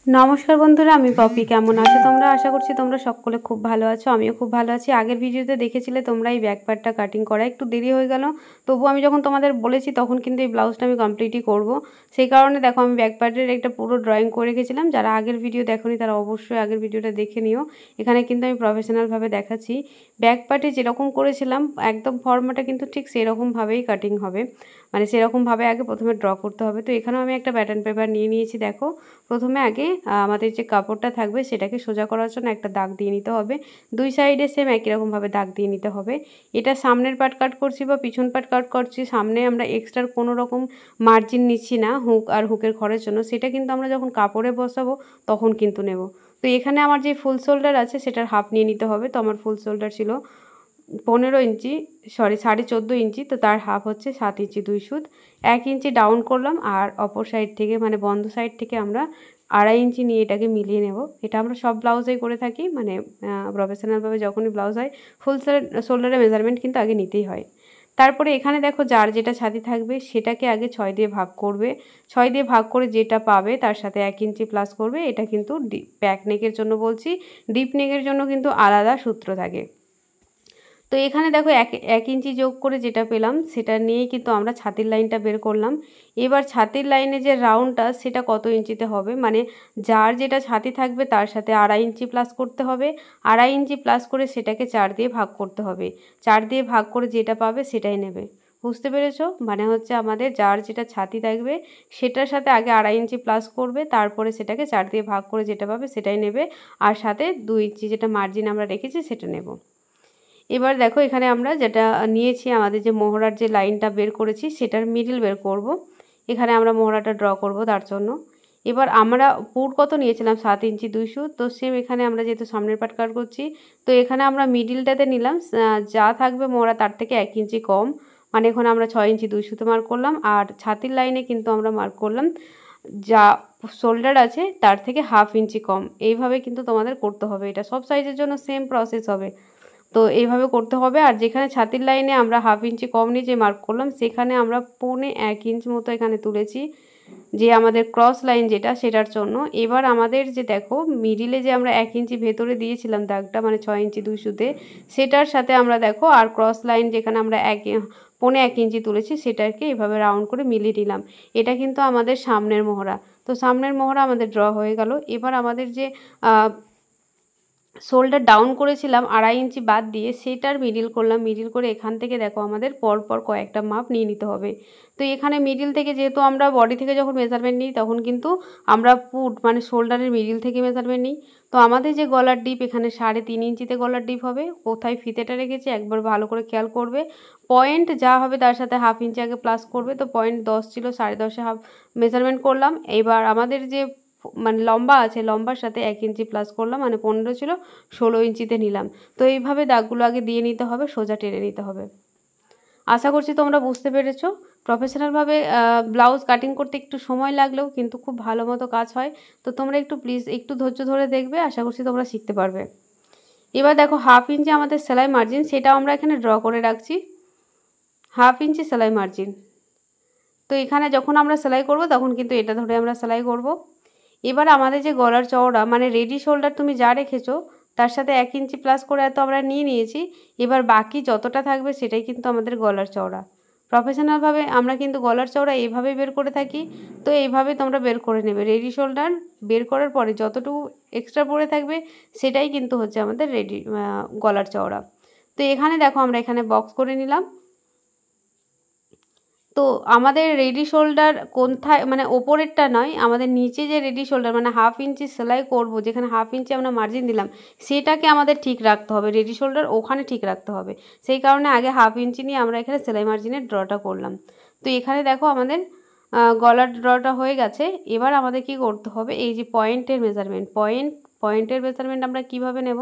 নমস্কার বন্ধুরা, আমি পপি। কেমন আছো তোমরা? আশা করছি তোমরা সকলে খুব ভালো আছো। আমিও খুব ভালো আছি। আগের ভিডিওতে দেখেছিলে তোমরা এই ব্যাক পার্টটা কাটিং করা একটু দেরি হয়ে গেল, তবু আমি যখন তোমাদের বলেছি তখন কিন্তু এই ব্লাউজটা আমি কমপ্লিটই করব। সেই কারণে দেখো আমি ব্যাক পার্টের একটা পুরো ড্রয়িং করে রেখেছিলাম। যারা আগের ভিডিও দেখোনি তারা অবশ্যই আগের ভিডিওটা দেখে নিও। এখানে কিন্তু আমি প্রফেশনালভাবে দেখাচ্ছি। ব্যাক পার্টে যেরকম করেছিলাম একদম ফর্মাটা কিন্তু ঠিক সেরকমভাবেই কাটিং হবে, মানে সেরকমভাবে আগে প্রথমে ড্র করতে হবে। তো এখানেও আমি একটা প্যাটার্ন পেপার নিয়ে নিয়েছি। দেখো প্রথমে আগে আমাদের যে কাপড়টা থাকবে সেটাকে সোজা করার জন্য একটা দাগ দিয়ে নিতে হবে। দুই সাইডে সেম একই রকমভাবে দাগ দিয়ে নিতে হবে। এটা সামনের পার্ট কাট করছি বা পিছন পার্ট কাট করছি, সামনে আমরা এক্সট্রা কোনো রকম মার্জিন নিচ্ছি না হুক আর হুকের ঘরের জন্য। সেটা কিন্তু আমরা যখন কাপড়ে বসাবো তখন কিন্তু নেব। তো এখানে আমার যে ফুল শোল্ডার আছে সেটার হাফ নিয়ে নিতে হবে। তো আমার ফুল শোল্ডার ছিল 15 ইঞ্চি, সরি 14.5 ইঞ্চি। তো তার হাফ হচ্ছে 7 ইঞ্চি 2 সুত। 1 ইঞ্চি ডাউন করলাম আর অপর সাইড থেকে মানে বন্ধ সাইড থেকে আমরা 2.5 ইঞ্চি নিয়ে এটাকে মিলিয়ে নেব। এটা আমরা সব ব্লাউজেই করে থাকি, মানে প্রফেশনালভাবে যখনই ব্লাউজ হয় ফুল শোল্ডারের মেজারমেন্ট কিন্তু আগে নিতেই হয়। তারপরে এখানে দেখো যার যেটা ছাতি থাকবে সেটাকে আগে 6 দিয়ে ভাগ করবে। 6 দিয়ে ভাগ করে যেটা পাবে তার সাথে 1 ইঞ্চি প্লাস করবে। এটা কিন্তু ব্যাক নেকের জন্য বলছি, ডিপ নেকের জন্য কিন্তু আলাদা সূত্র থাকে। তো এখানে দেখো এক ইঞ্চি যোগ করে যেটা পেলাম সেটা নিয়েই কিন্তু আমরা ছাতির লাইনটা বের করলাম। এবার ছাতির লাইনে যে রাউন্ডটা সেটা কত ইঞ্চিতে হবে, মানে যার যেটা ছাতি থাকবে তার সাথে 2.5 ইঞ্চি প্লাস করতে হবে। 2.5 ইঞ্চি প্লাস করে সেটাকে 4 দিয়ে ভাগ করতে হবে। 4 দিয়ে ভাগ করে যেটা পাবে সেটাই নেবে। বুঝতে পেরেছো? মানে হচ্ছে আমাদের যার যেটা ছাতি থাকবে সেটার সাথে আগে 2.5 ইঞ্চি প্লাস করবে, তারপরে সেটাকে 4 দিয়ে ভাগ করে যেটা পাবে সেটাই নেবে, আর সাথে 2 ইঞ্চি যেটা মার্জিন আমরা রেখেছি সেটা নেব। এবার দেখো এখানে আমরা যেটা নিয়েছি আমাদের যে মোহরার যে লাইনটা বের করেছি সেটার মিডল বের করব। এখানে আমরা মোহরাটা ড্র করব তার জন্য। এবার আমরা পুর কত নিয়েছিলাম 7 ইঞ্চি 2 সুত। তো সেম এখানে আমরা যেহেতু সামনের পার্ট কাট করছি তো এখানে আমরা মিডিলটাতে নিলাম যা থাকবে মোহরা তার থেকে 1 ইঞ্চি কম, মানে এখানে আমরা 6 ইঞ্চি 2 সুতে মার্ক করলাম। আর ছাতির লাইনে কিন্তু আমরা মার্ক করলাম যা শোল্ডার আছে তার থেকে 1/2 ইঞ্চি কম। এইভাবে কিন্তু তোমাদের করতে হবে। এটা সব সাইজের জন্য সেম প্রসেস হবে। তো এইভাবে করতে হবে। আর যেখানে ছাতির লাইনে আমরা 1/2 ইঞ্চি কম নিয়ে যে মার্ক করলাম সেখানে আমরা 1.25 ইঞ্চ মতো এখানে তুলেছি যে আমাদের ক্রস লাইন যেটা সেটার জন্য। এবার আমাদের যে দেখো মিডিলে যে আমরা 1 ইঞ্চি ভেতরে দিয়েছিলাম দাগটা, মানে 6 ইঞ্চি 2 সুতে, সেটার সাথে আমরা দেখো আর ক্রস লাইন যেখানে আমরা 1.25 ইঞ্চি তুলেছি সেটাকে এভাবে রাউন্ড করে মিলিয়ে নিলাম। এটা কিন্তু আমাদের সামনের মোহরা। তো সামনের মোহরা আমাদের ড্র হয়ে গেল। এবার আমাদের যে শোল্ডার ডাউন করেছিলাম 2.5 ইঞ্চি বাদ দিয়ে সেটার মিডিল করলাম। মিডিল করে এখান থেকে দেখো আমাদের পরপর কয়েকটা মাপ নিয়ে নিতে হবে। তো এখানে মিডিল থেকে যেহেতু আমরা বডি থেকে যখন মেজারমেন্ট নিই তখন কিন্তু আমরা পুট মানে শোল্ডারের মিডিল থেকে মেজারমেন্ট নিই। তো আমাদের যে গলার ডিপ এখানে 3.5 ইঞ্চিতে গলার ডিপ হবে। কোথায় ফিতেটা রেখেছি একবার ভালো করে খেয়াল করবে। পয়েন্ট যা হবে তার সাথে 1/2 ইঞ্চি আগে প্লাস করবে। তো পয়েন্ট 10 ছিল, 10.5 হাফ মেজারমেন্ট করলাম। এবার আমাদের যে মানে লম্বা আছে লম্বার সাথে 1 ইঞ্চি প্লাস করলাম, মানে 15 ছিল 16 ইঞ্চিতে নিলাম। তো এইভাবে দাগগুলো আগে দিয়ে নিতে হবে, সোজা টেনে নিতে হবে। আশা করছি তোমরা বুঝতে পেরেছো। প্রফেশনালভাবে ব্লাউজ কাটিং করতে একটু সময় লাগলেও কিন্তু খুব ভালো মতো কাজ হয়। তো তোমরা একটু প্লিজ একটু ধৈর্য ধরে দেখবে, আশা করছি তোমরা শিখতে পারবে। এবার দেখো 1/2 ইঞ্চি আমাদের সেলাই মার্জিন, সেটাও আমরা এখানে ড্র করে রাখছি। 1/2 ইঞ্চি সেলাই মার্জিন। তো এখানে যখন আমরা সেলাই করব তখন কিন্তু এটা ধরে আমরা সেলাই করব। এবার আমাদের যে গলার চওড়া মানে রেডি শোল্ডার তুমি যা রেখেছো তার সাথে 1 ইঞ্চি প্লাস করে এত আমরা নিয়ে নিয়েছি। এবার বাকি যতটা থাকবে সেটাই কিন্তু আমাদের গলার চওড়া। প্রফেশনালভাবে আমরা কিন্তু গলার চওড়া এইভাবেই বের করে থাকি। তো এইভাবে তোমরা বের করে নেবে। রেডি শোল্ডার বের করার পরে যতটুকু এক্সট্রা পড়ে থাকবে সেটাই কিন্তু হচ্ছে আমাদের রেডি গলার চওড়া। তো এখানে দেখো আমরা এখানে বক্স করে নিলাম। তো আমাদের রেডি শোল্ডার কোথায়, মানে ওপরেরটা নয়, আমাদের নিচে যে রেডি শোল্ডার মানে 1/2 ইঞ্চি সেলাই করব, যেখানে 1/2 ইঞ্চি আমরা মার্জিন দিলাম সেটাকে আমাদের ঠিক রাখতে হবে। রেডি শোল্ডার ওখানে ঠিক রাখতে হবে। সেই কারণে আগে 1/2 ইঞ্চি নিয়ে আমরা এখানে সেলাই মার্জিনের ড্রটা করলাম। তো এখানে দেখো আমাদের গলার ড্রটা হয়ে গেছে। এবার আমাদের কি করতে হবে, এই যে পয়েন্টের মেজারমেন্ট, পয়েন্টের মেজারমেন্ট আমরা কিভাবে নেব,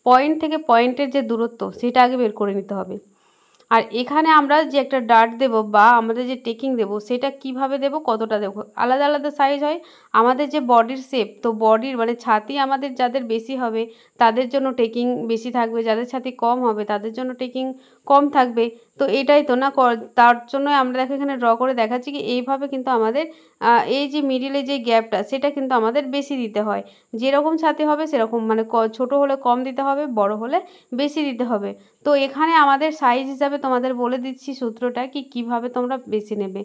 পয়েন্ট থেকে পয়েন্টের যে দূরত্ব সেটা আগে বের করে নিতে হবে। আর এখানে আমরা যে একটা ডার্ট দেব বা আমাদের যে টেকিং দেব সেটা কিভাবে দেব, কতটা দেব, আলাদা আলাদা সাইজ হয়। আমাদের যে বডির শেপ, তো বডির মানে ছাতি আমাদের যাদের বেশি হবে তাদের জন্য টেকিং বেশি থাকবে, যাদের ছাতি কম হবে তাদের জন্য টেকিং কম থাকবে। তো এটাই তো না, তার জন্য আমরা দেখো এখানে ড্র করে দেখাচ্ছি কি এইভাবে কিন্তু আমাদের এই যে মিডিলে যে গ্যাপটা সেটা কিন্তু আমাদের বেশি দিতে হয়। যেরকম ছাতি হবে সেরকম, মানে ছোট হলে কম দিতে হবে, বড় হলে বেশি দিতে হবে। তো এখানে আমাদের সাইজ হিসাবে তোমাদের বলে দিচ্ছি সূত্রটা কি কিভাবে তোমরা বেছে নেবে।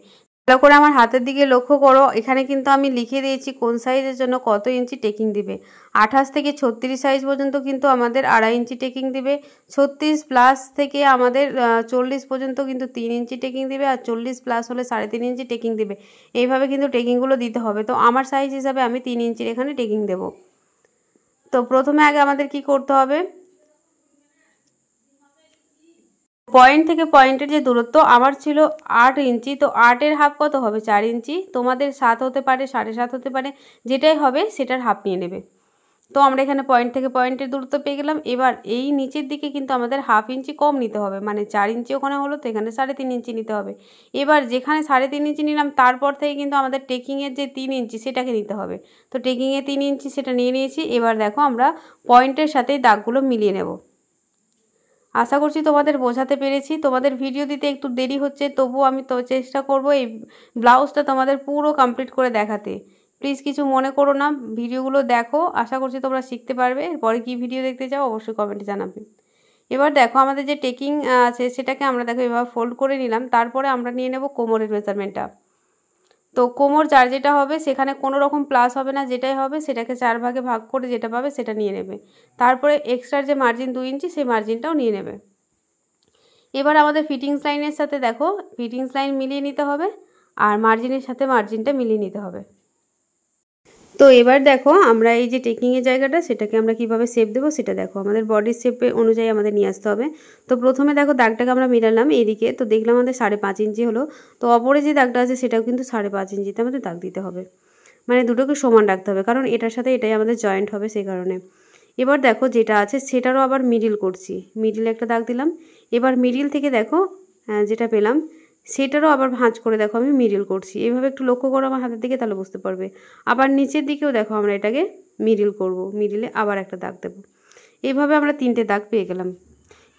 ভালো করে আমার হাতের দিকে লক্ষ্য করো, এখানে কিন্তু আমি লিখে দিয়েছি কোন সাইজের জন্য কত ইঞ্চি টেকিং দিবে। 28 থেকে 36 সাইজ পর্যন্ত কিন্তু আমাদের 2.5 ইঞ্চি টেকিং দিবে, 36 প্লাস থেকে আমাদের 40 পর্যন্ত কিন্তু 3 ইঞ্চি টেকিং দিবে, আর 40 প্লাস হলে 3.5 ইঞ্চি টেকিং দিবে। এইভাবে কিন্তু টেকিংগুলো দিতে হবে। তো আমার সাইজ হিসাবে আমি 3 ইঞ্চির এখানে টেকিং দেবো। তো প্রথমে আগে আমাদের কি করতে হবে, পয়েন্ট থেকে পয়েন্টের যে দূরত্ব আমার ছিল 8 ইঞ্চি, তো 8-এর হাফ কত হবে 4 ইঞ্চি, তোমাদের 7 হতে পারে, 7.5 হতে পারে, যেটাই হবে সেটার হাফ নিয়ে নেবে। তো আমরা এখানে পয়েন্ট থেকে পয়েন্টের দূরত্ব পেয়ে গেলাম। এবার এই নিচের দিকে কিন্তু আমাদের হাফ ইঞ্চি কম নিতে হবে, মানে 4 ইঞ্চি ওখানে হলো, তো এখানে 3.5 ইঞ্চি নিতে হবে। এবার যেখানে 3.5 ইঞ্চি নিলাম তারপর থেকে কিন্তু আমাদের টেকিংয়ের যে 3 ইঞ্চি সেটাকে নিতে হবে। তো টেকিংয়ে 3 ইঞ্চি সেটা নিয়ে নিয়েছি। এবার দেখো আমরা পয়েন্টের সাথেই দাগগুলো মিলিয়ে নেব। আশা করছি তোমাদের বোঝাতে পেরেছি। তোমাদের ভিডিও দিতে একটু দেরি হচ্ছে, তবুও আমি তো চেষ্টা করব এই ব্লাউজটা তোমাদের পুরো কমপ্লিট করে দেখাতে। প্লিজ কিছু মনে করো না, ভিডিওগুলো দেখো, আশা করছি তোমরা শিখতে পারবে। এরপরে কী ভিডিও দেখতে চাও অবশ্যই কমেন্টে জানাবে। এবার দেখো আমাদের যে টেকিং আছে সেটাকে আমরা দেখো এভাবে ফোল্ড করে নিলাম। তারপরে আমরা নিয়ে নেব কোমরের মেজারমেন্টটা। তো কোমর যার যেটা হবে সেখানে কোনো রকম প্লাস হবে না, যেটাই হবে সেটাকে 4 ভাগে ভাগ করে যেটা পাবে সেটা নিয়ে নেবে। তারপরে এক্সট্রা যে মার্জিন 2 ইঞ্চি সেই মার্জিনটাও নিয়ে নেবে। এবার আমাদের ফিটিংস লাইনের সাথে দেখো ফিটিংস লাইন মিলিয়ে নিতে হবে, আর মার্জিনের সাথে মার্জিনটা মিলিয়ে নিতে হবে। তো এবার দেখো আমরা এই যে টেকিংয়ের জায়গাটা সেটাকে আমরা কিভাবে শেপ দেবো সেটা দেখো আমাদের বডির শেপে অনুযায়ী আমাদের নিয়ে আসতে হবে। তো প্রথমে দেখো দাগটাকে আমরা মিলালাম এইদিকে, তো দেখলাম আমাদের 5.5 ইঞ্চি হলো। তো অপরে যে দাগটা আছে সেটাও কিন্তু 5.5 ইঞ্চিতে আমাদের দাগ দিতে হবে, মানে দুটোকে সমান রাখতে হবে, কারণ এটার সাথে এটাই আমাদের জয়েন্ট হবে সেই কারণে। এবার দেখো যেটা আছে সেটারও আবার মিডিল করছি, মিডিলে একটা দাগ দিলাম। এবার মিডিল থেকে দেখো যেটা পেলাম সেটারও আবার ভাঁজ করে দেখো আমি মিডিল করছি। এইভাবে একটু লক্ষ্য করো আমার হাতের দিকে, তাহলে বুঝতে পারবে। আবার নিচের দিকেও দেখো আমরা এটাকে মিডিল করব, মিডিলে আবার একটা দাগ দেব। এইভাবে আমরা 3টে দাগ পেয়ে গেলাম।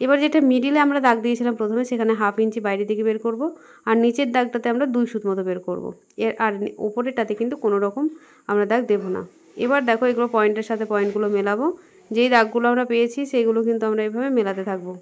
এবার যেটা মিডিলে আমরা দাগ দিয়েছিলাম প্রথমে সেখানে 1/2 ইঞ্চি বাইরে দিকে বের করব, আর নিচের দাগটাতে আমরা 2 সুত মতো বের করব। আর ওপরেরটাতে কিন্তু কোনো রকম আমরা দাগ দেব না। এবার দেখো এগুলো পয়েন্টের সাথে পয়েন্টগুলো মেলাবো, যেই দাগগুলো আমরা পেয়েছি সেইগুলো কিন্তু আমরা এইভাবে মেলাতে থাকবো।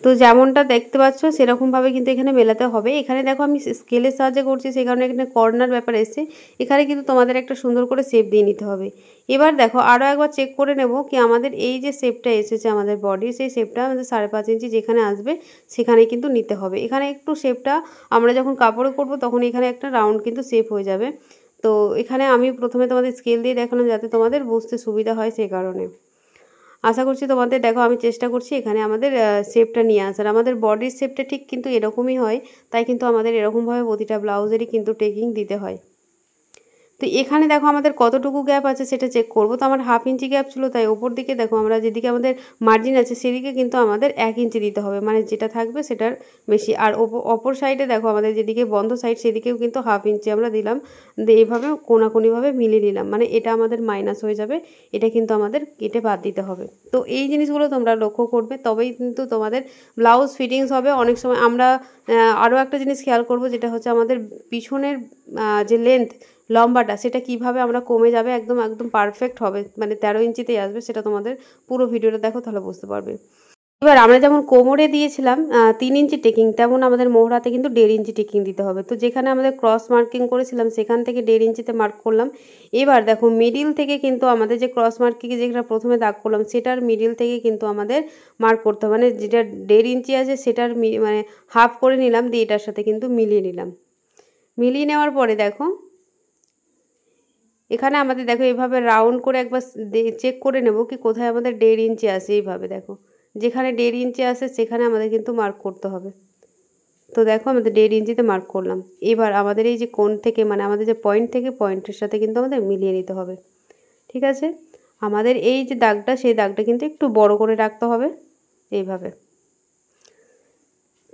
তো যেমনটা দেখতে পাচ্ছ সেরকমভাবে কিন্তু এখানে মেলাতে হবে। এখানে দেখো আমি স্কেলের সাহায্যে করছি, সেই কারণে এখানে কর্নার ব্যাপার এসছে। এখানে কিন্তু তোমাদের একটা সুন্দর করে শেপ দিয়ে নিতে হবে। এবার দেখো আরও একবার চেক করে নেব কি আমাদের এই যে শেপটা এসেছে আমাদের বডি, সেই শেপটা আমাদের 5.5 ইঞ্চি যেখানে আসবে সেখানে কিন্তু নিতে হবে। এখানে একটু শেপটা আমরা যখন কাপড়ে করবো তখন এখানে একটা রাউন্ড কিন্তু শেপ হয়ে যাবে। তো এখানে আমি প্রথমে তোমাদের স্কেল দিয়ে দেখালাম যাতে তোমাদের বুঝতে সুবিধা হয় সেই কারণে। আশা করছি তোমাদের দেখো আমি চেষ্টা করছি এখানে আমাদের শেপটা নিয়ে আসার। আমাদের বডির শেপটা ঠিক কিন্তু এরকমই হয়, তাই কিন্তু আমাদের এরকমভাবে প্রতিটা ব্লাউজেরই কিন্তু টেকিং দিতে হয়। তো এখানে দেখো আমাদের কতটুকু গ্যাপ আছে সেটা চেক করব। তো আমার 1/2 ইঞ্চি গ্যাপ ছিল, তাই ওপর দিকে দেখো আমরা যেদিকে আমাদের মার্জিন আছে সেদিকে কিন্তু আমাদের 1 ইঞ্চি দিতে হবে, মানে যেটা থাকবে সেটার বেশি। আর অপর সাইডে দেখো আমাদের যেদিকে বন্ধ সাইড সেদিকেও কিন্তু 1/2 ইঞ্চি আমরা দিলাম, দিয়ে এইভাবে কোনাকুনিভাবে মিলিয়ে নিলাম, মানে এটা আমাদের মাইনাস হয়ে যাবে, এটা কিন্তু আমাদের কেটে বাদ দিতে হবে। তো এই জিনিসগুলো তোমরা লক্ষ্য করবে, তবেই কিন্তু তোমাদের ব্লাউজ ফিটিংস হবে। অনেক সময় আমরা আরও একটা জিনিস খেয়াল করব, যেটা হচ্ছে আমাদের পিছনের যে লেন্থ লম্বাটা সেটা কিভাবে আমরা কমে যাবে, একদম একদম পারফেক্ট হবে, মানে 13 ইঞ্চিতেই আসবে। সেটা তোমাদের পুরো ভিডিওটা দেখো তাহলে বুঝতে পারবে। এবার আমরা যেমন কোমরে দিয়েছিলাম 3 ইঞ্চি টেকিং, তেমন আমাদের মোহরাতে কিন্তু 1.5 ইঞ্চি টেকিং দিতে হবে। তো যেখানে আমাদের ক্রস মার্কিং করেছিলাম সেখান থেকে 1.5 ইঞ্চিতে মার্ক করলাম। এবার দেখো মিডিল থেকে কিন্তু আমাদের যে ক্রস মার্কিংয়ে যেটা প্রথমে দাগ করলাম সেটার মিডিল থেকে কিন্তু আমাদের মার্ক করতে হবে, মানে যেটা 1.5 ইঞ্চি আছে সেটার মানে হাফ করে নিলাম, দিয়ে এটার সাথে কিন্তু মিলিয়ে নিলাম। মিলিয়ে নেওয়ার পরে দেখো এখানে আমাদের দেখো এইভাবে রাউন্ড করে একবার চেক করে নেব কি কোথায় আমাদের 1.5 ইঞ্চি আছে। এইভাবে দেখো যেখানে 1.5 ইঞ্চি আছে সেখানে আমাদের কিন্তু মার্ক করতে হবে। তো দেখো আমাদের 1.5 ইঞ্চিতে মার্ক করলাম। এবার আমাদের এই যে কোণ থেকে, মানে আমাদের যে পয়েন্ট থেকে পয়েন্টের সাথে কিন্তু আমাদের মিলিয়ে নিতে হবে। ঠিক আছে, আমাদের এই যে দাগটা সেই দাগটা কিন্তু একটু বড় করে রাখতে হবে এইভাবে।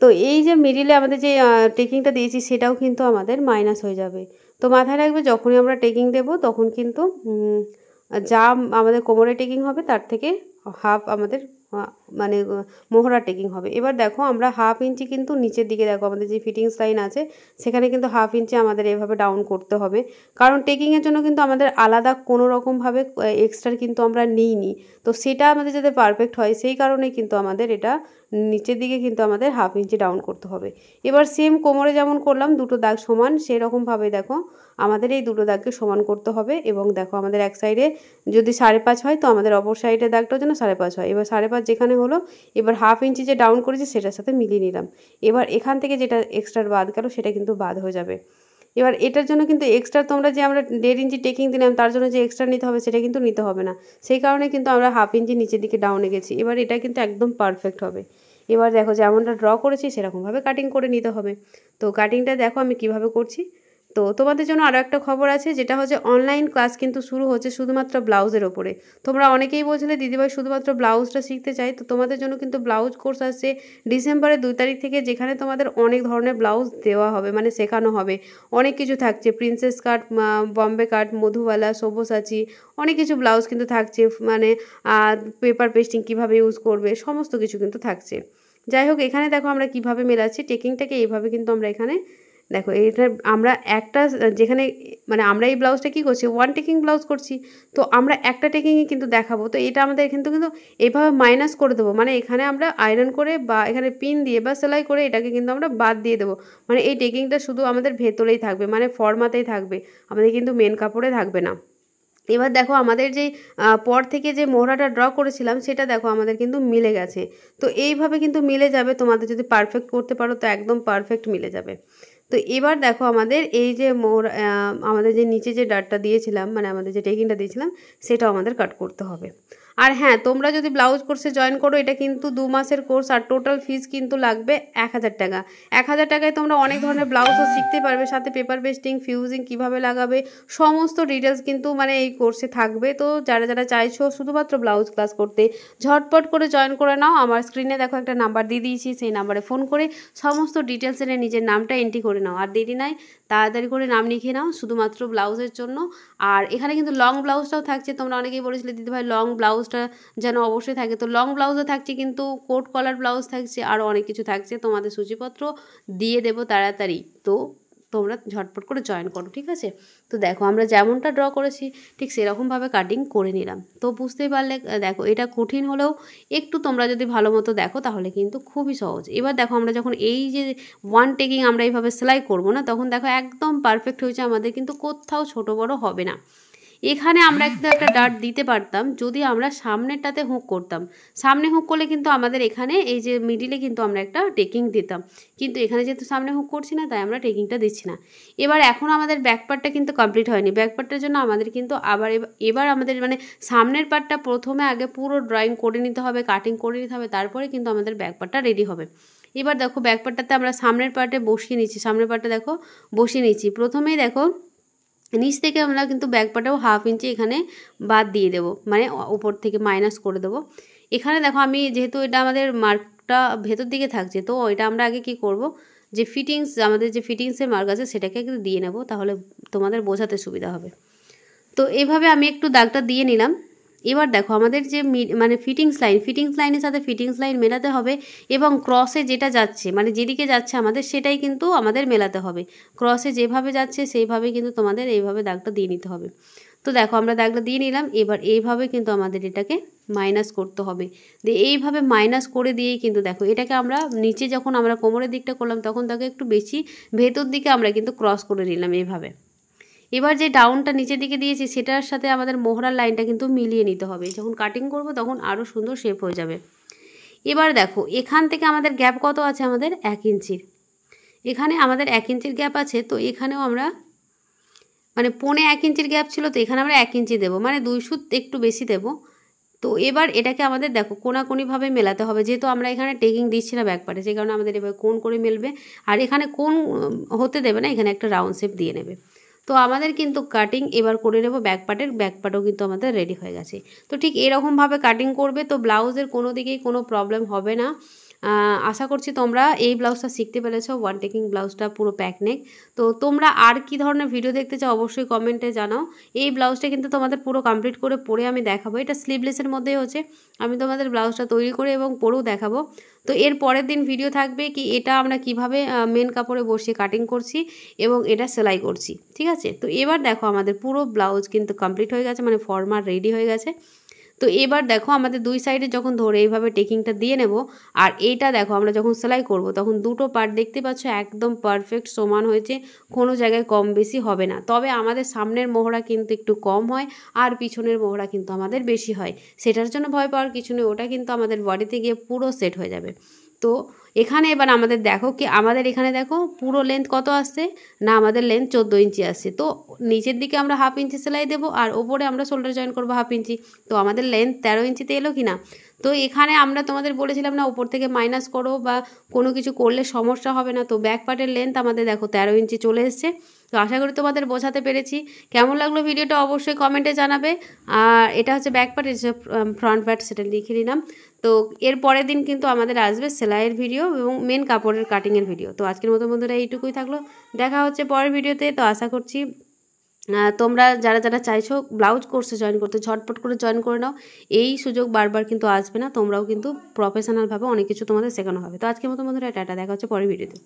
তো এই যে মিডিলে আমাদের যে টেকিংটা দিয়েছি সেটাও কিন্তু আমাদের মাইনাস হয়ে যাবে। তো মাথায় রাখবে যখনই আমরা টেকিং দেব তখন কিন্তু যা আমাদের কোমরে টেকিং হবে তার থেকে হাফ আমাদের মানে মোহরা টেকিং হবে। এবার দেখো আমরা 1/2 ইঞ্চি কিন্তু নিচের দিকে দেখো আমাদের যে ফিটিংস লাইন আছে সেখানে কিন্তু 1/2 ইঞ্চি আমাদের এভাবে ডাউন করতে হবে, কারণ টেকিংয়ের জন্য কিন্তু আমাদের আলাদা কোনো রকমভাবে এক্সট্রা কিন্তু আমরা নিইনি। তো সেটা আমাদের যাতে পারফেক্ট হয় সেই কারণে কিন্তু আমাদের এটা নিচের দিকে কিন্তু আমাদের 1/2 ইঞ্চি ডাউন করতে হবে। এবার সেম কোমরে যেমন করলাম দুটো দাগ সমান সেরকমভাবে দেখো আমাদের এই দুটো দাগকে সমান করতে হবে। এবং দেখো আমাদের এক সাইডে যদি 5.5 হয় তো আমাদের অপর সাইডের দাগটাও যেন 5.5 হয়। এবার 5.5 যেখানে হলো এবার 1/2 ইঞ্চি যে ডাউন করেছি সেটার সাথে মিলিয়ে নিলাম। এবার এখান থেকে যেটা এক্সট্রা বাদ গেল সেটা কিন্তু বাদ হয়ে যাবে। এবার এটার জন্য কিন্তু এক্সট্রা তোমরা যে আমরা 1.5 ইঞ্চি টেকিং দিলাম তার জন্য যে এক্সট্রা নিতে হবে সেটা কিন্তু নিতে হবে না, সেই কারণে কিন্তু আমরা 1/2 ইঞ্চি নিচের দিকে ডাউনে গেছি। এবার এটা কিন্তু একদম পারফেক্ট হবে। এবার দেখো যেমনটা ড্র করেছি সেরকমভাবে কাটিং করে নিতে হবে। তো কাটিংটা দেখো আমি কিভাবে করছি। তো তোমাদের জন্য আরও একটা খবর আছে, যেটা হচ্ছে অনলাইন ক্লাস কিন্তু শুরু হচ্ছে শুধুমাত্র ব্লাউজের ওপরে। তোমরা অনেকেই বলছিলে দিদিভাই শুধুমাত্র ব্লাউজটা শিখতে চাই, তো তোমাদের জন্য কিন্তু ব্লাউজ কোর্স আসছে ডিসেম্বরের 2 তারিখ থেকে, যেখানে তোমাদের অনেক ধরনের ব্লাউজ দেওয়া হবে, মানে শেখানো হবে। অনেক কিছু থাকছে, প্রিন্সেস কাট, বম্বে কাট, মধুবালা, সব্যসাচী, অনেক কিছু ব্লাউজ কিন্তু থাকছে, মানে পেপার পেস্টিং কীভাবে ইউজ করবে সমস্ত কিছু কিন্তু থাকছে। যাই হোক এখানে দেখো আমরা কিভাবে মেলাচ্ছি টেকিংটাকে, এইভাবে কিন্তু আমরা এখানে দেখো এটা আমরা একটা যেখানে মানে আমরা এই ব্লাউজটা কী করছি 1 টেকিং ব্লাউজ করছি, তো আমরা একটা টেকিংই কিন্তু দেখাবো। তো এটা আমাদের কিন্তু এইভাবে মাইনাস করে দেবো, মানে এখানে আমরা আয়রন করে বা এখানে পিন দিয়ে বা সেলাই করে এটাকে কিন্তু আমরা বাদ দিয়ে দেবো। মানে এই টেকিংটা শুধু আমাদের ভেতরেই থাকবে, মানে ফর্মাতেই থাকবে, আমাদের কিন্তু মেন কাপড়ে থাকবে না। এবার দেখো আমাদের যে পর থেকে যে মোহরাটা ড্র করেছিলাম সেটা দেখো আমাদের কিন্তু মিলে গেছে। তো এইভাবে কিন্তু মিলে যাবে, তোমাদের যদি পারফেক্ট করতে পারো তো একদম পারফেক্ট মিলে যাবে। তো এবার দেখো আমাদের এই যে আমাদের যে নিচে যে ডাটটা দিয়েছিলাম, মানে আমাদের যে টেকিংটা দিয়েছিলাম সেটাও আমাদের কাট করতে হবে। আর হ্যাঁ, তোমরা যদি ব্লাউজ কোর্সে জয়েন করো এটা কিন্তু 2 মাসের কোর্স, আর টোটাল ফিস কিন্তু লাগবে 1000 টাকা। 1000 টাকায় তোমরা অনেক ধরনের ব্লাউজও শিখতে পারবে, সাথে পেপার পেস্টিং, ফিউজিং কীভাবে লাগাবে সমস্ত ডিটেলস কিন্তু মানে এই কোর্সে থাকবে। তো যারা যারা চাইছো শুধুমাত্র ব্লাউজ ক্লাস করতে ঝটপট করে জয়েন করে নাও। আমার স্ক্রিনে দেখো একটা নাম্বার দিয়ে দিয়েছি, সেই নাম্বারে ফোন করে সমস্ত ডিটেলস এনে নিজের নামটা এন্ট্রি করে নাও। আর দেরি নাই, তাড়াতাড়ি করে নাম লিখে নাও শুধুমাত্র ব্লাউজের জন্য। আর এখানে কিন্তু লং ব্লাউজটাও থাকছে, তোমরা অনেকেই বলেছিলে দিদিভাই লং ব্লাউজটা যেন অবশ্যই থাকে, তো লং ব্লাউজও থাকছে, কিন্তু কোট কলার ব্লাউজ থাকছে, আরও অনেক কিছু থাকছে। তোমাদের সূচিপত্র দিয়ে দেবো তাড়াতাড়ি, তো তোমরা ঝটপট করে জয়েন করো, ঠিক আছে। তো দেখো আমরা যেমনটা ড্র করেছি ঠিক সেরকমভাবে কাটিং করে নিলাম। তো বুঝতেই পারলে দেখো এটা কঠিন হলেও একটু তোমরা যদি ভালো মতো দেখো তাহলে কিন্তু খুবই সহজ। এবার দেখো আমরা যখন এই যে 1 টেকিং আমরা এইভাবে সেলাই করবো না, তখন দেখো একদম পারফেক্ট হয়েছে, আমাদের কিন্তু কোথাও ছোট বড় হবে না। এখানে আমরা কিন্তু একটা ডাট দিতে পারতাম যদি আমরা সামনেরটাতে হুক করতাম। সামনে হুক করলে কিন্তু আমাদের এখানে এই যে মিডিলে কিন্তু আমরা একটা টেকিং দিতাম, কিন্তু এখানে যেহেতু সামনে হুক করছি না তাই আমরা টেকিংটা দিচ্ছি না। এবার এখন আমাদের ব্যাক পার্টটা কিন্তু কমপ্লিট হয়নি, ব্যাক পার্টটার জন্য আমাদের কিন্তু আবার এবার আমাদের মানে সামনের পার্টটা প্রথমে আগে পুরো ড্রয়িং করে নিতে হবে, কাটিং করে নিতে হবে, তারপরে কিন্তু আমাদের ব্যাক পার্টটা রেডি হবে। এবার দেখো ব্যাক পার্টটাতে আমরা সামনের পার্টে বসিয়ে নিচ্ছি, সামনের পার্টটা দেখো বসিয়ে নিচ্ছি। প্রথমেই দেখো নিচ থেকে আমরা কিন্তু ব্যাক পার্টেও 1/2 ইঞ্চি এখানে বাদ দিয়ে দেবো, মানে উপর থেকে মাইনাস করে দেবো। এখানে দেখো আমি যেহেতু এটা আমাদের মার্কটা ভেতর দিকে থাকছে, তো এটা আমরা আগে কি করব, যে ফিটিংস আমাদের যে ফিটিংসের মার্ক আছে সেটাকে কিন্তু দিয়ে নেব, তাহলে তোমাদের বোঝাতে সুবিধা হবে। তো এইভাবে আমি একটু দাগটা দিয়ে নিলাম। এবার দেখো আমাদের যে মানে ফিটিংস লাইনের সাথে ফিটিংস লাইন মেলাতে হবে, এবং ক্রসে যেটা যাচ্ছে মানে যেদিকে যাচ্ছে আমাদের সেটাই কিন্তু আমাদের মেলাতে হবে। ক্রসে যেভাবে যাচ্ছে সেইভাবে কিন্তু তোমাদের এইভাবে দাগটা দিয়ে নিতে হবে। তো দেখো আমরা দাগটা দিয়ে নিলাম। এবার এইভাবে কিন্তু আমাদের এটাকে মাইনাস করতে হবে, দিয়ে এইভাবে মাইনাস করে দিয়েই কিন্তু দেখো এটাকে আমরা নিচে যখন আমরা কোমরের দিকটা করলাম তখন তাকে একটু বেশি ভেতর দিকে আমরা কিন্তু ক্রস করে নিলাম এইভাবে। এবার যে ডাউনটা নিচের দিকে দিয়েছি সেটার সাথে আমাদের মোহরার লাইনটা কিন্তু মিলিয়ে নিতে হবে, যখন কাটিং করব তখন আরও সুন্দর শেপ হয়ে যাবে। এবার দেখো এখান থেকে আমাদের গ্যাপ কত আছে, আমাদের 1 ইঞ্চির, এখানে আমাদের 1 ইঞ্চির গ্যাপ আছে। তো এখানেও আমরা মানে 1.25 ইঞ্চির গ্যাপ ছিল, তো এখানে আমরা 1 ইঞ্চি দেবো, মানে 2 সুত একটু বেশি দেবো। তো এবার এটাকে আমাদের দেখো কোনাকুনিভাবে মেলাতে হবে, যেহেতু আমরা এখানে টেকিং দিচ্ছি না ব্যাক পার্টে, সেই কারণে আমাদের এবার কোন করে মেলবে, আর এখানে কোন হতে দেবে না, এখানে একটা রাউন্ড শেপ দিয়ে নেবে। তো আমাদের কিন্তু কাটিং এবার করে নেব ব্যাক পার্টের, ব্যাক পার্টও কিন্তু আমাদের রেডি হয়ে গেছে। তো ঠিক এরকমভাবে কাটিং করবে, তো ব্লাউজের কোনো দিকেই কোনো প্রবলেম হবে না। আশা করছি তোমরা এই ব্লাউজটা শিখতে পেরেছো, ওয়ান টেকিং ব্লাউজটা পুরো প্যাক নেক। তো তোমরা আর কি ধরনের ভিডিও দেখতে চাও অবশ্যই কমেন্টে জানাও। এই ব্লাউজটা কিন্তু তোমাদের পুরো কমপ্লিট করে পরে আমি দেখাবো। এটা স্লিভলেসের মধ্যেই হচ্ছে, আমি তোমাদের ব্লাউজটা তৈরি করে এবং পরেও দেখাবো। তো এর পরের দিন ভিডিও থাকবে কি এটা আমরা কিভাবে মেন কাপড়ে বসিয়ে কাটিং করছি এবং এটা সেলাই করছি, ঠিক আছে। তো এবার দেখো আমাদের পুরো ব্লাউজ কিন্তু কমপ্লিট হয়ে গেছে, মানে ফর্মার রেডি হয়ে গেছে। তো এবার দেখো আমাদের দুই সাইডে যখন ধরে এইভাবে টেকিংটা দিয়ে নেব, আর এইটা দেখো আমরা যখন সেলাই করব তখন দুটো পার্ট দেখতে পাচ্ছ একদম পারফেক্ট সমান হয়েছে, কোনো জায়গায় কম বেশি হবে না। তবে আমাদের সামনের মোহরা কিন্তু একটু কম হয় আর পিছনের মোহরা কিন্তু আমাদের বেশি হয়, সেটার জন্য ভয় পাওয়ার কিছু নেই, ওটা কিন্তু আমাদের বডিতে গিয়ে পুরো সেট হয়ে যাবে। তো এখানে এবার আমাদের দেখো কি আমাদের এখানে দেখো পুরো লেন্থ কত আসছে না, আমাদের লেন্থ 14 ইঞ্চি আসছে। তো নিচের দিকে আমরা হাফ ইঞ্চি সেলাই দেবো আর ওপরে আমরা শোল্ডার জয়েন করবো হাফ ইঞ্চি। তো আমাদের লেন্থ 13 ইঞ্চিতে এলো কি না। তো এখানে আমরা তোমাদের বলেছিলাম না ওপর থেকে মাইনাস করো বা কোনো কিছু করলে সমস্যা হবে না। তো ব্যাক পার্টের লেন্থ আমাদের দেখো 13 ইঞ্চি চলে এসছে। তো আশা করি তোমাদের বোঝাতে পেরেছি। কেমন লাগলো ভিডিওটা অবশ্যই কমেন্টে জানাবে। আর এটা হচ্ছে ব্যাক পার্ট, এটা ফ্রন্ট পার্ট, সেটা লিখে নিলাম। তো এর পরের দিন কিন্তু আমাদের আসবে সেলাইয়ের ভিডিও এবং মেন কাপড়ের কাটিংয়ের ভিডিও। তো আজকের মতো বন্ধুরা এইটুকুই থাকলো, দেখা হচ্ছে পরের ভিডিওতে। তো আশা করছি তোমরা যারা যারা চাইছো ব্লাউজ কোর্সে জয়েন করতে ঝটপট করে জয়েন করে নাও। এই সুযোগ বারবার কিন্তু আসবে না, তোমরাও কিন্তু প্রফেশনালভাবে অনেক কিছু তোমাদের শেখানো হবে। তো আজকের মতো বন্ধুরা টাটা, দেখা হচ্ছে পরের ভিডিওতে।